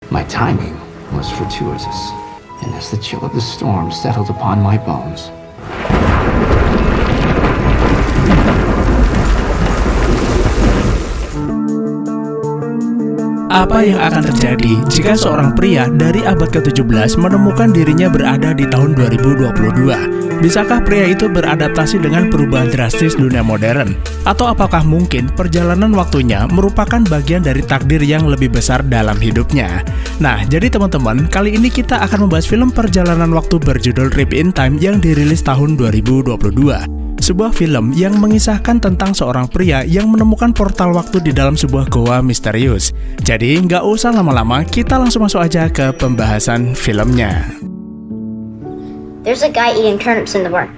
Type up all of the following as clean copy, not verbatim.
My timing was fortuitous, and as the chill of the storm settled upon my bones, apa yang akan terjadi jika seorang pria dari abad ke-17 menemukan dirinya berada di tahun 2022? Bisakah pria itu beradaptasi dengan perubahan drastis dunia modern? Atau apakah mungkin perjalanan waktunya merupakan bagian dari takdir yang lebih besar dalam hidupnya? Nah, jadi teman-teman, kali ini kita akan membahas film perjalanan waktu berjudul Rip in Time yang dirilis tahun 2022. Sebuah film yang mengisahkan tentang seorang pria yang menemukan portal waktu di dalam sebuah goa misterius. Jadi nggak usah lama-lama, kita langsung masuk aja ke pembahasan filmnya. There's a guy eating turnips in the bar.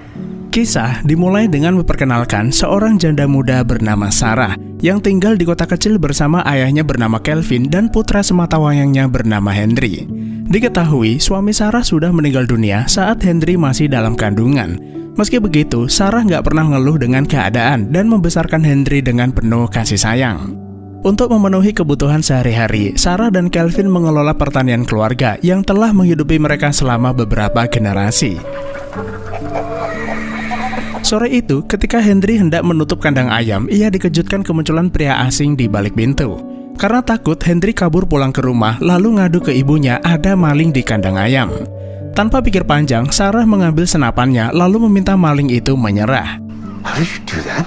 Kisah dimulai dengan memperkenalkan seorang janda muda bernama Sarah yang tinggal di kota kecil bersama ayahnya bernama Kelvin dan putra sematawayangnya bernama Henry. Diketahui suami Sarah sudah meninggal dunia saat Henry masih dalam kandungan. Meski begitu, Sarah nggak pernah ngeluh dengan keadaan dan membesarkan Henry dengan penuh kasih sayang. Untuk memenuhi kebutuhan sehari-hari, Sarah dan Kelvin mengelola pertanian keluarga yang telah menghidupi mereka selama beberapa generasi. Sore itu, ketika Henry hendak menutup kandang ayam, ia dikejutkan kemunculan pria asing di balik pintu. Karena takut, Henry kabur pulang ke rumah lalu ngadu ke ibunya ada maling di kandang ayam. Tanpa pikir panjang, Sarah mengambil senapannya lalu meminta maling itu menyerah. how did you do that?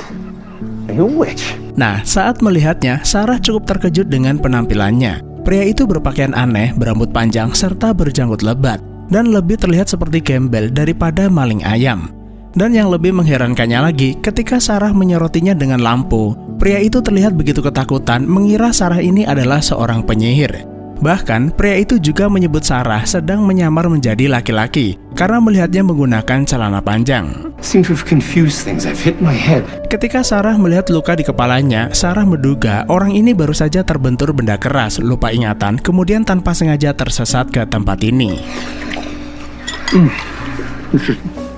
Are you a witch? Nah, saat melihatnya, Sarah cukup terkejut dengan penampilannya. Pria itu berpakaian aneh, berambut panjang, serta berjanggut lebat, dan lebih terlihat seperti gembel daripada maling ayam. Dan yang lebih mengherankannya lagi, ketika Sarah menyorotinya dengan lampu, pria itu terlihat begitu ketakutan mengira Sarah ini adalah seorang penyihir. Bahkan, pria itu juga menyebut Sarah sedang menyamar menjadi laki-laki karena melihatnya menggunakan celana panjang. Seem to have confused things. I've hit my head. Ketika Sarah melihat luka di kepalanya, Sarah menduga orang ini baru saja terbentur benda keras, lupa ingatan, kemudian tanpa sengaja tersesat ke tempat ini.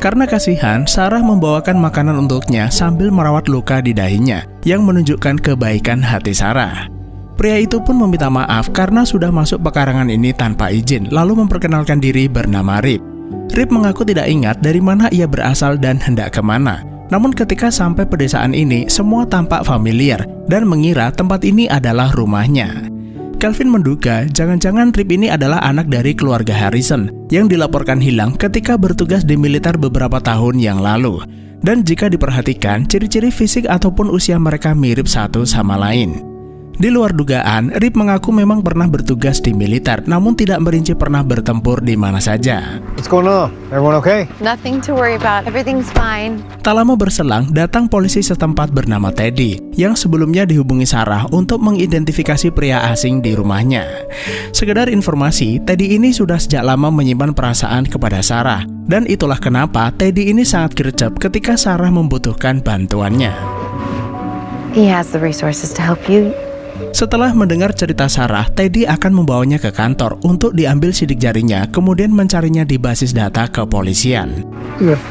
Karena kasihan, Sarah membawakan makanan untuknya sambil merawat luka di dahinya, yang menunjukkan kebaikan hati Sarah. Pria itu pun meminta maaf karena sudah masuk pekarangan ini tanpa izin, lalu memperkenalkan diri bernama Rip. Rip mengaku tidak ingat dari mana ia berasal dan hendak kemana. Namun ketika sampai pedesaan ini, semua tampak familiar dan mengira tempat ini adalah rumahnya. Kelvin menduga jangan-jangan Rip ini adalah anak dari keluarga Harrison yang dilaporkan hilang ketika bertugas di militer beberapa tahun yang lalu. Dan jika diperhatikan, ciri-ciri fisik ataupun usia mereka mirip satu sama lain. Di luar dugaan, Rip mengaku memang pernah bertugas di militer, namun tidak merinci pernah bertempur di mana saja. What's going on? Everyone okay? Nothing to worry about. Everything's fine. Tak lama berselang, datang polisi setempat bernama Teddy, yang sebelumnya dihubungi Sarah untuk mengidentifikasi pria asing di rumahnya. Sekedar informasi, Teddy ini sudah sejak lama menyimpan perasaan kepada Sarah, dan itulah kenapa Teddy ini sangat gercep ketika Sarah membutuhkan bantuannya. He has the resources to help you. Setelah mendengar cerita Sarah, Teddy akan membawanya ke kantor untuk diambil sidik jarinya, kemudian mencarinya di basis data kepolisian. You have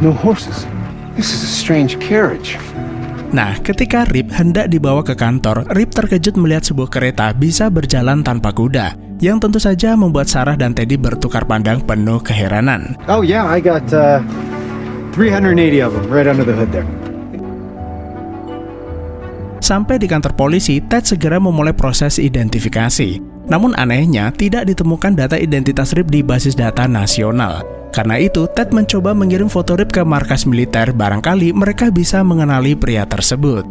no horses. This is a strange carriage. Nah, ketika Rip hendak dibawa ke kantor, Rip terkejut melihat sebuah kereta bisa berjalan tanpa kuda, yang tentu saja membuat Sarah dan Teddy bertukar pandang penuh keheranan. Oh yeah, I got 380 of them right under the hood there. Sampai di kantor polisi, Ted segera memulai proses identifikasi. Namun anehnya, tidak ditemukan data identitas Rip di basis data nasional. Karena itu, Ted mencoba mengirim foto Rip ke markas militer, barangkali mereka bisa mengenali pria tersebut.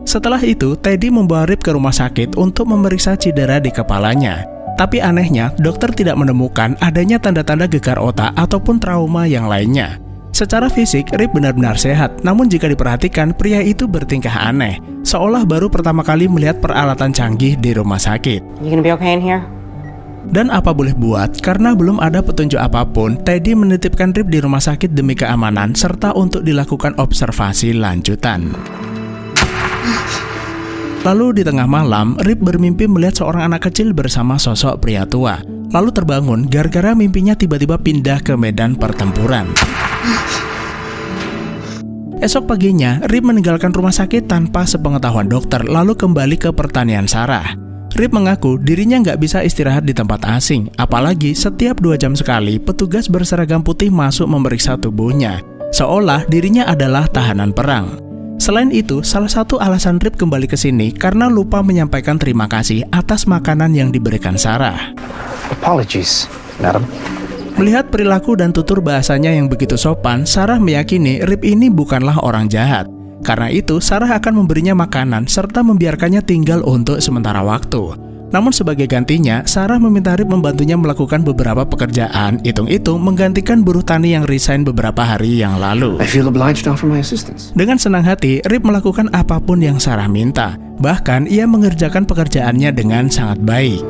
Setelah itu, Teddy membawa Rip ke rumah sakit untuk memeriksa cedera di kepalanya. Tapi anehnya, dokter tidak menemukan adanya tanda-tanda gegar otak ataupun trauma yang lainnya. Secara fisik, Rip benar-benar sehat, namun jika diperhatikan, pria itu bertingkah aneh, seolah baru pertama kali melihat peralatan canggih di rumah sakit. You gonna be okay in here? Dan apa boleh buat, karena belum ada petunjuk apapun, Teddy menitipkan Rip di rumah sakit demi keamanan, serta untuk dilakukan observasi lanjutan. Lalu di tengah malam, Rip bermimpi melihat seorang anak kecil bersama sosok pria tua. Lalu terbangun gara-gara mimpinya tiba-tiba pindah ke medan pertempuran. Esok paginya, Rip meninggalkan rumah sakit tanpa sepengetahuan dokter lalu kembali ke pertanian Sarah. Rip mengaku dirinya nggak bisa istirahat di tempat asing, apalagi setiap 2 jam sekali petugas berseragam putih masuk memeriksa tubuhnya, seolah dirinya adalah tahanan perang. Selain itu, salah satu alasan Rip kembali ke sini karena lupa menyampaikan terima kasih atas makanan yang diberikan Sarah. Apologies, madam. Melihat perilaku dan tutur bahasanya yang begitu sopan, Sarah meyakini Rip ini bukanlah orang jahat. Karena itu, Sarah akan memberinya makanan serta membiarkannya tinggal untuk sementara waktu. Namun sebagai gantinya, Sarah meminta Rip membantunya melakukan beberapa pekerjaan, hitung-hitung menggantikan buruh tani yang resign beberapa hari yang lalu. I feel obliged to offer my assistance. Dengan senang hati, Rip melakukan apapun yang Sarah minta. Bahkan, ia mengerjakan pekerjaannya dengan sangat baik.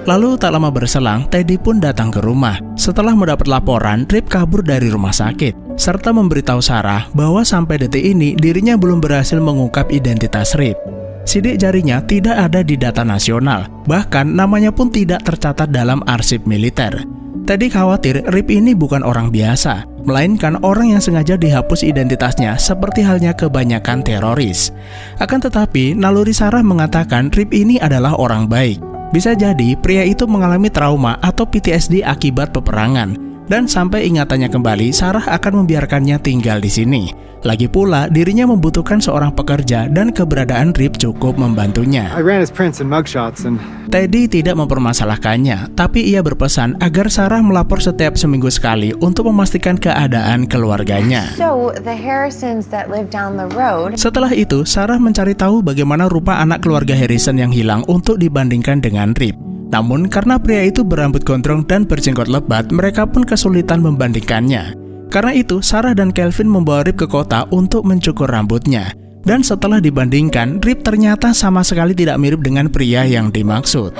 Lalu tak lama berselang, Teddy pun datang ke rumah. Setelah mendapat laporan, Rip kabur dari rumah sakit, serta memberitahu Sarah bahwa sampai detik ini dirinya belum berhasil mengungkap identitas Rip. Sidik jarinya tidak ada di data nasional, bahkan namanya pun tidak tercatat dalam arsip militer. Teddy khawatir Rip ini bukan orang biasa, melainkan orang yang sengaja dihapus identitasnya seperti halnya kebanyakan teroris. Akan tetapi, naluri Sarah mengatakan Rip ini adalah orang baik. Bisa jadi pria itu mengalami trauma atau PTSD akibat peperangan, dan sampai ingatannya kembali, Sarah akan membiarkannya tinggal di sini. Lagi pula, dirinya membutuhkan seorang pekerja dan keberadaan Rip cukup membantunya. I ran his prints and mugshots and... Teddy tidak mempermasalahkannya, tapi ia berpesan agar Sarah melapor setiap seminggu sekali untuk memastikan keadaan keluarganya. So, the Harrisons that live down the road... Setelah itu, Sarah mencari tahu bagaimana rupa anak keluarga Harrison yang hilang untuk dibandingkan dengan Rip. Namun, karena pria itu berambut gondrong dan berjenggot lebat, mereka pun kesulitan membandingkannya. Karena itu, Sarah dan Kelvin membawa Rip ke kota untuk mencukur rambutnya. Dan setelah dibandingkan, Rip ternyata sama sekali tidak mirip dengan pria yang dimaksud.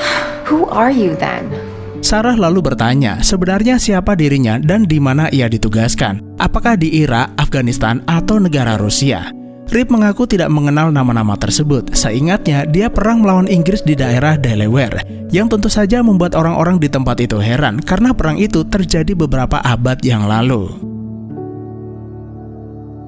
Who are you then? Sarah lalu bertanya, sebenarnya siapa dirinya dan di mana ia ditugaskan? Apakah di Irak, Afghanistan, atau negara Rusia? Rip mengaku tidak mengenal nama-nama tersebut. Seingatnya, dia perang melawan Inggris di daerah Delaware, yang tentu saja membuat orang-orang di tempat itu heran karena perang itu terjadi beberapa abad yang lalu.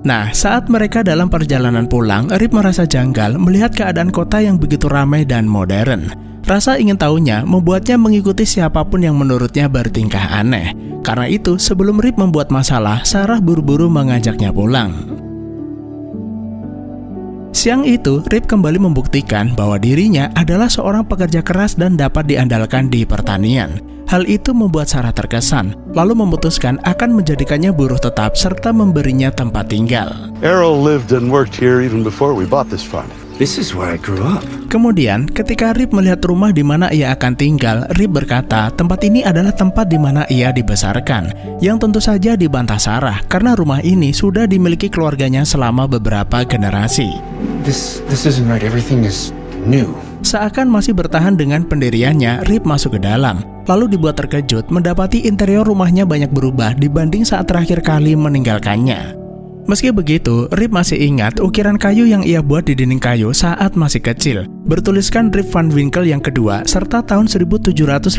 Nah, saat mereka dalam perjalanan pulang, Rip merasa janggal melihat keadaan kota yang begitu ramai dan modern. Rasa ingin tahunya membuatnya mengikuti siapapun yang menurutnya bertingkah aneh. Karena itu, sebelum Rip membuat masalah, Sarah buru-buru mengajaknya pulang. Siang itu, Rip kembali membuktikan bahwa dirinya adalah seorang pekerja keras dan dapat diandalkan di pertanian. Hal itu membuat Sarah terkesan, lalu memutuskan akan menjadikannya buruh tetap serta memberinya tempat tinggal. Errol lived and worked here even before we bought this farm. This is where I grew up. Kemudian, ketika Rip melihat rumah di mana ia akan tinggal, Rip berkata tempat ini adalah tempat di mana ia dibesarkan, yang tentu saja dibantah Sarah karena rumah ini sudah dimiliki keluarganya selama beberapa generasi. This isn't right. Everything is new. Seakan masih bertahan dengan pendiriannya, Rip masuk ke dalam, lalu dibuat terkejut mendapati interior rumahnya banyak berubah dibanding saat terakhir kali meninggalkannya. Meski begitu, Rip masih ingat ukiran kayu yang ia buat di dinding kayu saat masih kecil, bertuliskan Rip Van Winkle yang kedua, serta tahun 1758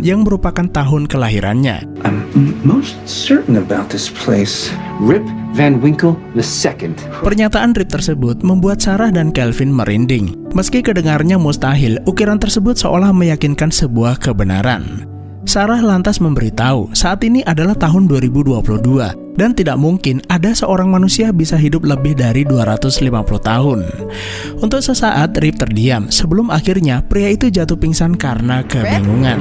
yang merupakan tahun kelahirannya. I'm most certain about this place. Rip Van Winkle II. Pernyataan Rip tersebut membuat Sarah dan Kelvin merinding. Meski kedengarannya mustahil, ukiran tersebut seolah meyakinkan sebuah kebenaran. Sarah lantas memberitahu saat ini adalah tahun 2022 dan tidak mungkin ada seorang manusia bisa hidup lebih dari 250 tahun. Untuk sesaat Rip terdiam sebelum akhirnya pria itu jatuh pingsan karena kebingungan.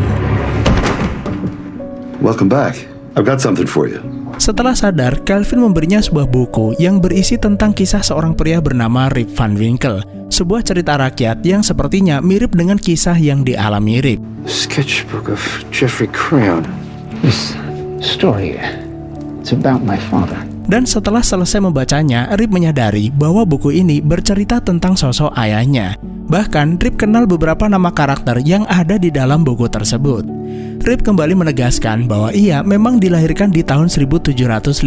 Welcome back. I've got something for you. Setelah sadar, Kelvin memberinya sebuah buku yang berisi tentang kisah seorang pria bernama Rip Van Winkle, sebuah cerita rakyat yang sepertinya mirip dengan kisah yang dialami Rip. Sketchbook of Jeffrey Crayon. This story, it's about my father. Dan setelah selesai membacanya, Rip menyadari bahwa buku ini bercerita tentang sosok ayahnya. Bahkan, Rip kenal beberapa nama karakter yang ada di dalam buku tersebut. Rip kembali menegaskan bahwa ia memang dilahirkan di tahun 1758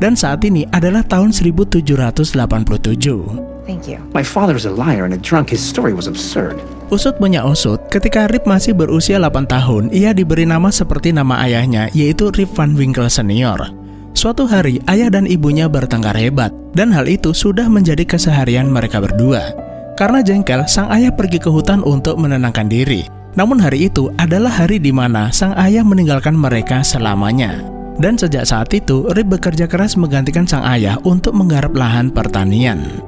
dan saat ini adalah tahun 1787. Thank you. My father is a liar and a drunk. His story was absurd. Usut punya usut, ketika Rip masih berusia 8 tahun, ia diberi nama seperti nama ayahnya, yaitu Rip Van Winkle Senior. Suatu hari, ayah dan ibunya bertengkar hebat, dan hal itu sudah menjadi keseharian mereka berdua. Karena jengkel, sang ayah pergi ke hutan untuk menenangkan diri. Namun hari itu adalah hari di mana sang ayah meninggalkan mereka selamanya. Dan sejak saat itu, Rip bekerja keras menggantikan sang ayah untuk menggarap lahan pertanian.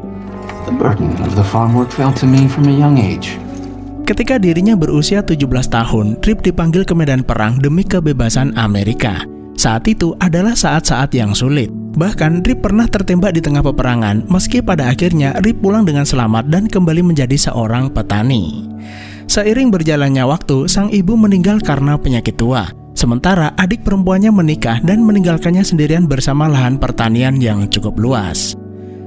The burden of the farm work fell to me from a young age. Ketika dirinya berusia 17 tahun, Rip dipanggil ke medan perang demi kebebasan Amerika. Saat itu adalah saat-saat yang sulit. Bahkan Rip pernah tertembak di tengah peperangan, meski pada akhirnya Rip pulang dengan selamat dan kembali menjadi seorang petani. Seiring berjalannya waktu, sang ibu meninggal karena penyakit tua. Sementara adik perempuannya menikah dan meninggalkannya sendirian bersama lahan pertanian yang cukup luas.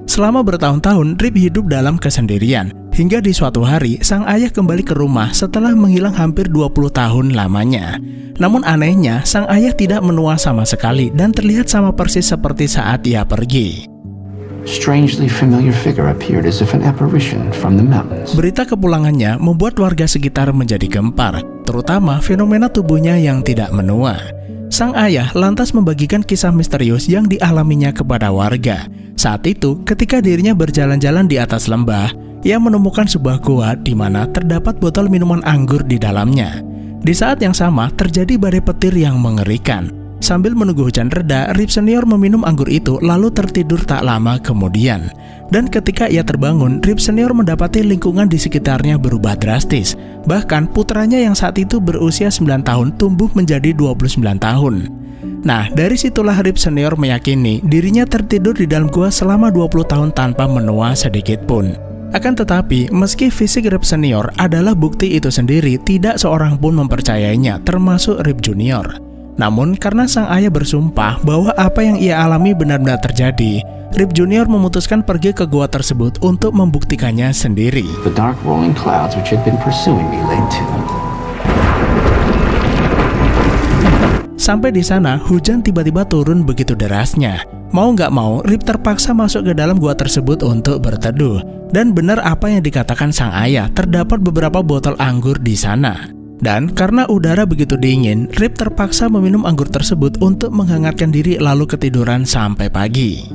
Selama bertahun-tahun, Rip hidup dalam kesendirian. Hingga di suatu hari, sang ayah kembali ke rumah setelah menghilang hampir 20 tahun lamanya. Namun anehnya, sang ayah tidak menua sama sekali dan terlihat sama persis seperti saat ia pergi. Strangely familiar figure appeared as if an apparition from the mountains. Berita kepulangannya membuat warga sekitar menjadi gempar, terutama fenomena tubuhnya yang tidak menua. Sang ayah lantas membagikan kisah misterius yang dialaminya kepada warga. Saat itu, ketika dirinya berjalan-jalan di atas lembah, ia menemukan sebuah gua di mana terdapat botol minuman anggur di dalamnya. Di saat yang sama, terjadi badai petir yang mengerikan. Sambil menunggu hujan reda, Rip senior meminum anggur itu lalu tertidur tak lama kemudian. Dan ketika ia terbangun, Rip senior mendapati lingkungan di sekitarnya berubah drastis. Bahkan putranya yang saat itu berusia 9 tahun tumbuh menjadi 29 tahun. Nah, dari situlah Rip senior meyakini dirinya tertidur di dalam gua selama 20 tahun tanpa menua sedikit pun. Akan tetapi, meski fisik Rip senior adalah bukti itu sendiri, tidak seorang pun mempercayainya, termasuk Rip junior. Namun, karena sang ayah bersumpah bahwa apa yang ia alami benar-benar terjadi, Rip junior memutuskan pergi ke gua tersebut untuk membuktikannya sendiri. The dark rolling clouds which had been pursuing me laid to. Sampai di sana, hujan tiba-tiba turun begitu derasnya. Mau nggak mau, Rip terpaksa masuk ke dalam gua tersebut untuk berteduh. Dan benar apa yang dikatakan sang ayah, terdapat beberapa botol anggur di sana. Dan karena udara begitu dingin, Rip terpaksa meminum anggur tersebut untuk menghangatkan diri lalu ketiduran sampai pagi.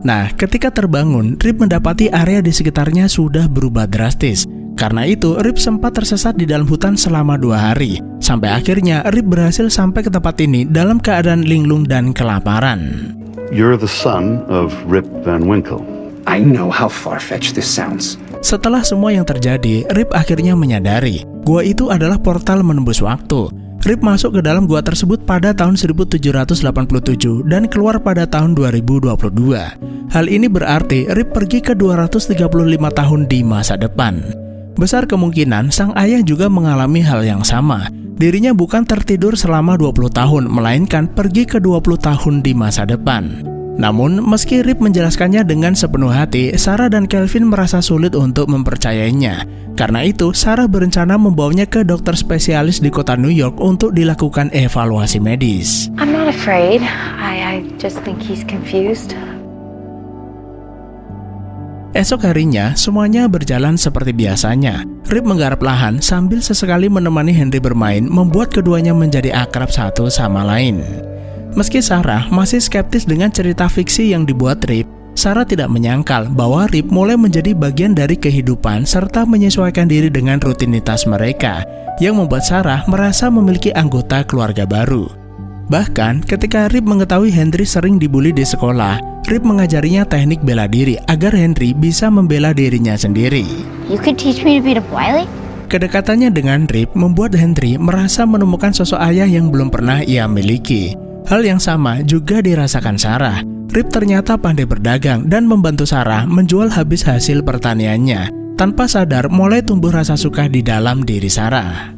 Nah, ketika terbangun, Rip mendapati area di sekitarnya sudah berubah drastis. Karena itu, Rip sempat tersesat di dalam hutan selama 2 hari. Sampai akhirnya, Rip berhasil sampai ke tempat ini dalam keadaan linglung dan kelaparan. You're the son of Rip Van Winkle. I know how far-fetched this sounds. Setelah semua yang terjadi, Rip akhirnya menyadari gua itu adalah portal menembus waktu. Rip masuk ke dalam gua tersebut pada tahun 1787 dan keluar pada tahun 2022. Hal ini berarti Rip pergi ke 235 tahun di masa depan. Besar kemungkinan sang ayah juga mengalami hal yang sama. Dirinya bukan tertidur selama 20 tahun, melainkan pergi ke 20 tahun di masa depan. Namun, meski Rip menjelaskannya dengan sepenuh hati, Sarah dan Kelvin merasa sulit untuk mempercayainya. Karena itu, Sarah berencana membawanya ke dokter spesialis di kota New York untuk dilakukan evaluasi medis. I'm not afraid. I just think he's confused. Esok harinya, semuanya berjalan seperti biasanya. Rip menggarap lahan sambil sesekali menemani Henry bermain, membuat keduanya menjadi akrab satu sama lain. Meski Sarah masih skeptis dengan cerita fiksi yang dibuat Rip, Sarah tidak menyangkal bahwa Rip mulai menjadi bagian dari kehidupan serta menyesuaikan diri dengan rutinitas mereka, yang membuat Sarah merasa memiliki anggota keluarga baru. Bahkan, ketika Rip mengetahui Henry sering dibully di sekolah, Rip mengajarinya teknik bela diri agar Henry bisa membela dirinya sendiri. You could teach me to beat up Wiley? Kedekatannya dengan Rip membuat Henry merasa menemukan sosok ayah yang belum pernah ia miliki. Hal yang sama juga dirasakan Sarah. Rip ternyata pandai berdagang dan membantu Sarah menjual habis hasil pertaniannya. Tanpa sadar mulai tumbuh rasa suka di dalam diri Sarah.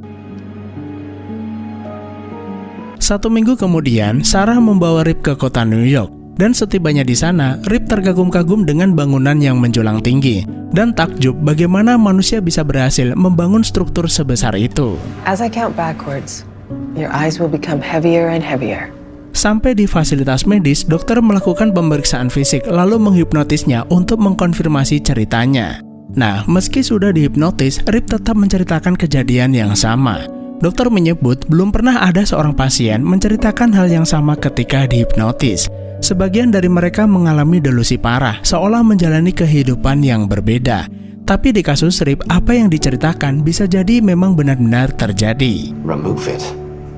1 minggu kemudian, Sarah membawa Rip ke kota New York. Dan setibanya di sana, Rip terkagum-kagum dengan bangunan yang menjulang tinggi. Dan takjub bagaimana manusia bisa berhasil membangun struktur sebesar itu. As I count backwards, your eyes will become heavier and heavier. Sampai di fasilitas medis, dokter melakukan pemeriksaan fisik lalu menghipnotisnya untuk mengkonfirmasi ceritanya. Nah, meski sudah dihipnotis, Rip tetap menceritakan kejadian yang sama. Dokter menyebut belum pernah ada seorang pasien menceritakan hal yang sama ketika dihipnotis. Sebagian dari mereka mengalami delusi parah, seolah menjalani kehidupan yang berbeda. Tapi di kasus Rip, apa yang diceritakan bisa jadi memang benar-benar terjadi. Remove it.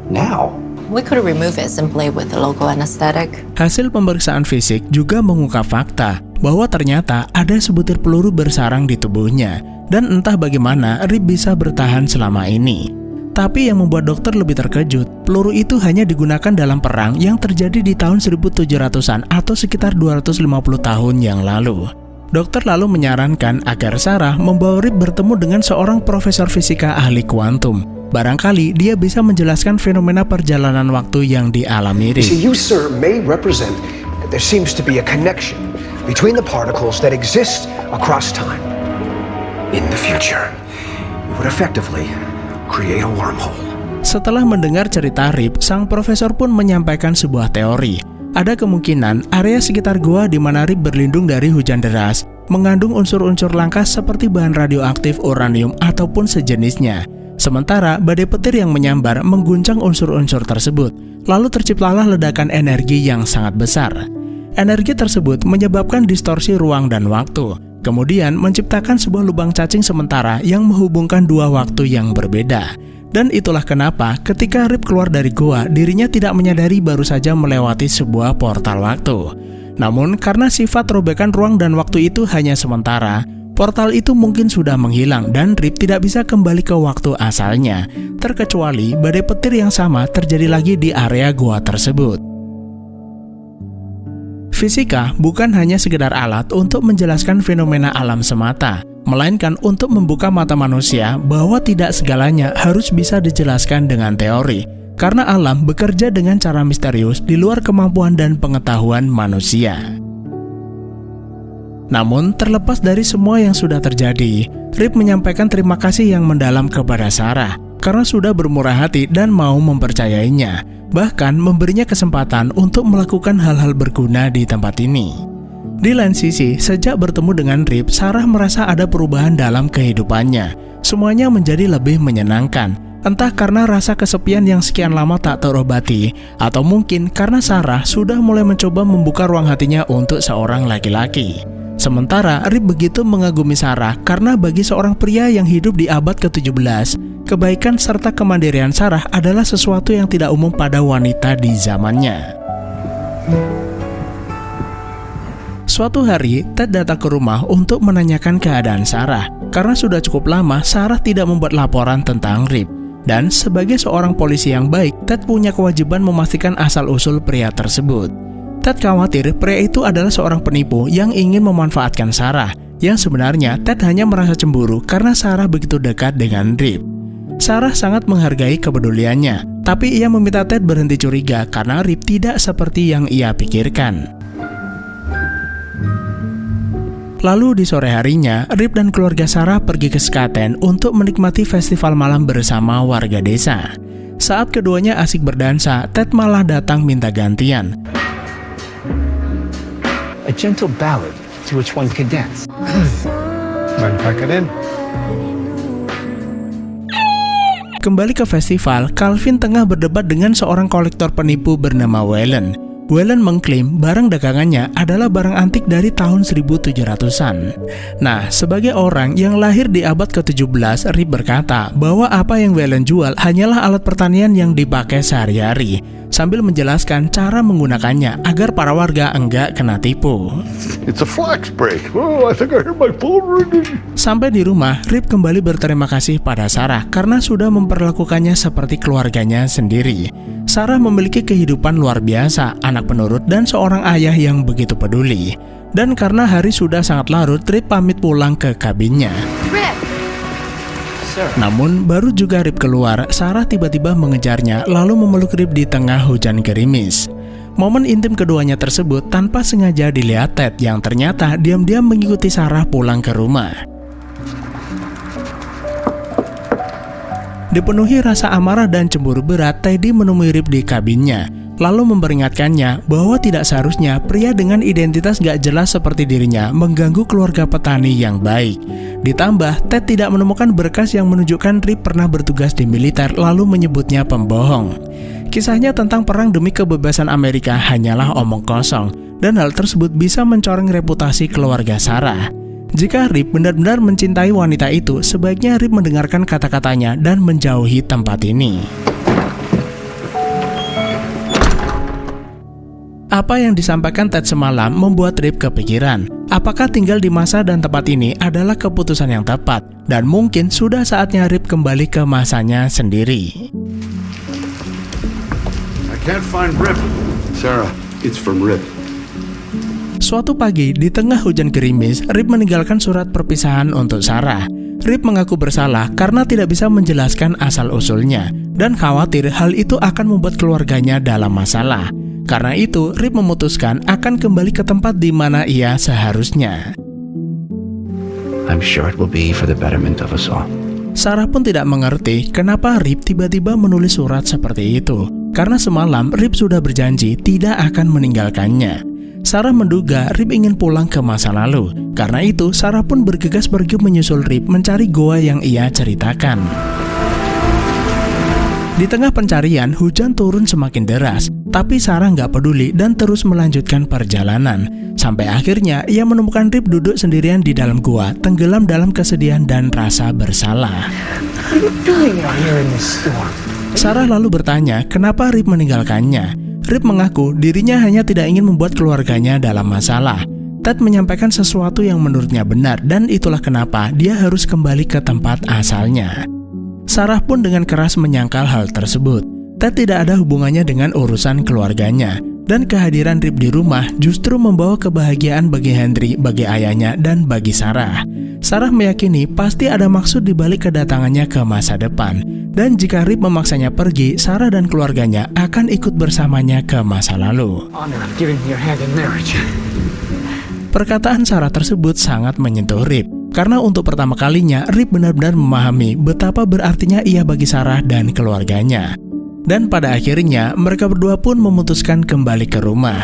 Now. We could remove it simply with a local anesthetic. Hasil pemeriksaan fisik juga mengungkap fakta bahwa ternyata ada sebutir peluru bersarang di tubuhnya, dan entah bagaimana Rip bisa bertahan selama ini. Tapi yang membuat dokter lebih terkejut, peluru itu hanya digunakan dalam perang yang terjadi di tahun 1700-an atau sekitar 250 tahun yang lalu. Dokter lalu menyarankan agar Sarah membawa Rip bertemu dengan seorang profesor fisika ahli kuantum. Barangkali dia bisa menjelaskan fenomena perjalanan waktu yang dialami Rip. You, sir, may represent that there seems to be a connection between the particles that exist across time. In the future, it would effectively create a wormhole. Setelah mendengar cerita Rip, sang profesor pun menyampaikan sebuah teori. Ada kemungkinan area sekitar gua di mana Rip berlindung dari hujan deras mengandung unsur-unsur langka seperti bahan radioaktif uranium ataupun sejenisnya. Sementara badai petir yang menyambar mengguncang unsur-unsur tersebut, lalu terciptalah ledakan energi yang sangat besar. Energi tersebut menyebabkan distorsi ruang dan waktu, kemudian menciptakan sebuah lubang cacing sementara yang menghubungkan dua waktu yang berbeda. Dan itulah kenapa ketika Rip keluar dari gua, dirinya tidak menyadari baru saja melewati sebuah portal waktu. Namun karena sifat robekan ruang dan waktu itu hanya sementara, portal itu mungkin sudah menghilang dan Rip tidak bisa kembali ke waktu asalnya, terkecuali badai petir yang sama terjadi lagi di area gua tersebut. Fisika bukan hanya sekedar alat untuk menjelaskan fenomena alam semata, melainkan untuk membuka mata manusia bahwa tidak segalanya harus bisa dijelaskan dengan teori, karena alam bekerja dengan cara misterius di luar kemampuan dan pengetahuan manusia. Namun, terlepas dari semua yang sudah terjadi, Rip menyampaikan terima kasih yang mendalam kepada Sarah karena sudah bermurah hati dan mau mempercayainya, bahkan memberinya kesempatan untuk melakukan hal-hal berguna di tempat ini. Di lain sisi, sejak bertemu dengan Rip, Sarah merasa ada perubahan dalam kehidupannya. Semuanya menjadi lebih menyenangkan, entah karena rasa kesepian yang sekian lama tak terobati, atau mungkin karena Sarah sudah mulai mencoba membuka ruang hatinya untuk seorang laki-laki. Sementara Rip begitu mengagumi Sarah karena bagi seorang pria yang hidup di abad ke-17, kebaikan serta kemandirian Sarah adalah sesuatu yang tidak umum pada wanita di zamannya. Suatu hari, Ted datang ke rumah untuk menanyakan keadaan Sarah. Karena sudah cukup lama, Sarah tidak membuat laporan tentang Rip. Dan sebagai seorang polisi yang baik, Ted punya kewajiban memastikan asal-usul pria tersebut. Ted khawatir pria itu adalah seorang penipu yang ingin memanfaatkan Sarah, yang sebenarnya Ted hanya merasa cemburu karena Sarah begitu dekat dengan Rip. Sarah sangat menghargai kepeduliannya, tapi ia meminta Ted berhenti curiga karena Rip tidak seperti yang ia pikirkan. Lalu di sore harinya, Rip dan keluarga Sarah pergi ke Skaten untuk menikmati festival malam bersama warga desa. Saat keduanya asik berdansa, Ted malah datang minta gantian. A gentle ballad to which one can dance. Mind pack it in? Kembali ke festival, Calvin tengah berdebat dengan seorang kolektor penipu bernama Waylon. Waylon mengklaim barang dagangannya adalah barang antik dari tahun 1700-an. Nah, sebagai orang yang lahir di abad ke-17, Rip berkata bahwa apa yang Waylon jual hanyalah alat pertanian yang dipakai sehari-hari, sambil menjelaskan cara menggunakannya agar para warga enggak kena tipu. It's a flax break. Oh, I think I heard my phone ringing. Sampai di rumah, Rip kembali berterima kasih pada Sarah karena sudah memperlakukannya seperti keluarganya sendiri. Sarah memiliki kehidupan luar biasa, anak penurut, dan seorang ayah yang begitu peduli. Dan karena hari sudah sangat larut, Rip pamit pulang ke kabinnya. Rip! Namun, baru juga Rip keluar, Sarah tiba-tiba mengejarnya lalu memeluk Rip di tengah hujan gerimis. Momen intim keduanya tersebut tanpa sengaja dilihat Ted yang ternyata diam-diam mengikuti Sarah pulang ke rumah. Dipenuhi rasa amarah dan cemburu berat, Teddy menemui Rip di kabinnya. lalu memperingatkannya bahwa tidak seharusnya pria dengan identitas gak jelas seperti dirinya mengganggu keluarga petani yang baik. Ditambah, Ted tidak menemukan berkas yang menunjukkan Rip pernah bertugas di militer lalu menyebutnya pembohong. Kisahnya tentang perang demi kebebasan Amerika hanyalah omong kosong, dan hal tersebut bisa mencoreng reputasi keluarga Sarah. Jika Rip benar-benar mencintai wanita itu, sebaiknya Rip mendengarkan kata-katanya dan menjauhi tempat ini. Apa yang disampaikan Ted semalam membuat Rip kepikiran, apakah tinggal di masa dan tempat ini adalah keputusan yang tepat, dan mungkin sudah saatnya Rip kembali ke masanya sendiri. I can't find Rip. Sarah, it's from Rip. Suatu pagi, di tengah hujan gerimis, Rip meninggalkan surat perpisahan untuk Sarah. Rip mengaku bersalah karena tidak bisa menjelaskan asal-usulnya, dan khawatir hal itu akan membuat keluarganya dalam masalah. Karena itu, Rip memutuskan akan kembali ke tempat di mana ia seharusnya. I'm sure it will be for the betterment of us all. Sarah pun tidak mengerti kenapa Rip tiba-tiba menulis surat seperti itu, karena semalam Rip sudah berjanji tidak akan meninggalkannya. Sarah menduga Rip ingin pulang ke masa lalu. Karena itu, Sarah pun bergegas pergi menyusul Rip mencari goa yang ia ceritakan. Di tengah pencarian, hujan turun semakin deras, tapi Sarah nggak peduli dan terus melanjutkan perjalanan. Sampai akhirnya, ia menemukan Rip duduk sendirian di dalam gua, tenggelam dalam kesedihan dan rasa bersalah. Sarah lalu bertanya kenapa Rip meninggalkannya. Rip mengaku dirinya hanya tidak ingin membuat keluarganya dalam masalah. Ted menyampaikan sesuatu yang menurutnya benar, dan itulah kenapa dia harus kembali ke tempat asalnya. Sarah pun dengan keras menyangkal hal tersebut. Ted tidak ada hubungannya dengan urusan keluarganya, dan kehadiran Rip di rumah justru membawa kebahagiaan bagi Henry, bagi ayahnya, dan bagi Sarah. Sarah meyakini pasti ada maksud di balik kedatangannya ke masa depan. Dan jika Rip memaksanya pergi, Sarah dan keluarganya akan ikut bersamanya ke masa lalu. Perkataan Sarah tersebut sangat menyentuh Rip, karena untuk pertama kalinya Rip benar-benar memahami betapa berartinya ia bagi Sarah dan keluarganya. Dan pada akhirnya, mereka berdua pun memutuskan kembali ke rumah.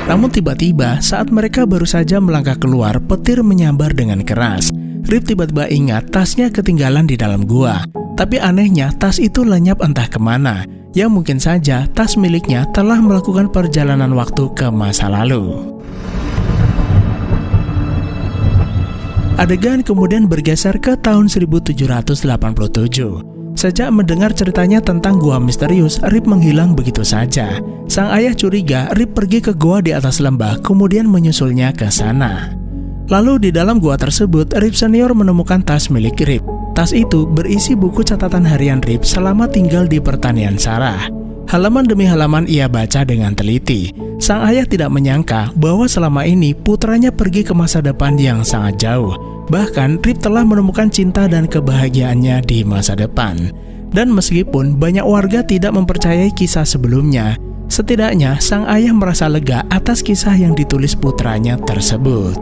Namun tiba-tiba, saat mereka baru saja melangkah keluar, petir menyambar dengan keras. Rip tiba-tiba ingat tasnya ketinggalan di dalam gua. Tapi anehnya, tas itu lenyap entah kemana. Ya mungkin saja tas miliknya telah melakukan perjalanan waktu ke masa lalu. Adegan kemudian bergeser ke tahun 1787. Sejak mendengar ceritanya tentang gua misterius, Rip menghilang begitu saja. Sang ayah curiga Rip pergi ke gua di atas lembah, kemudian menyusulnya ke sana. Lalu di dalam gua tersebut, Rip senior menemukan tas milik Rip. Tas itu berisi buku catatan harian Rip selama tinggal di pertanian Sarah. Halaman demi halaman ia baca dengan teliti. Sang ayah tidak menyangka bahwa selama ini putranya pergi ke masa depan yang sangat jauh. Bahkan Rip telah menemukan cinta dan kebahagiaannya di masa depan. Dan meskipun banyak warga tidak mempercayai kisah sebelumnya, setidaknya sang ayah merasa lega atas kisah yang ditulis putranya tersebut.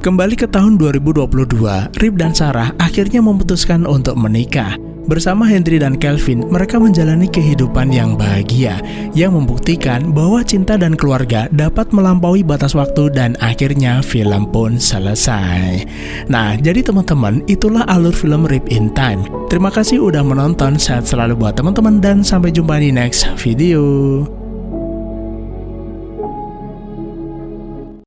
Kembali ke tahun 2022, Rip dan Sarah akhirnya memutuskan untuk menikah. Bersama Henry dan Kelvin, mereka menjalani kehidupan yang bahagia, yang membuktikan bahwa cinta dan keluarga dapat melampaui batas waktu, dan akhirnya film pun selesai. Nah, jadi teman-teman, itulah alur film Rip in Time. Terima kasih udah menonton, sehat selalu buat teman-teman, dan sampai jumpa di next video.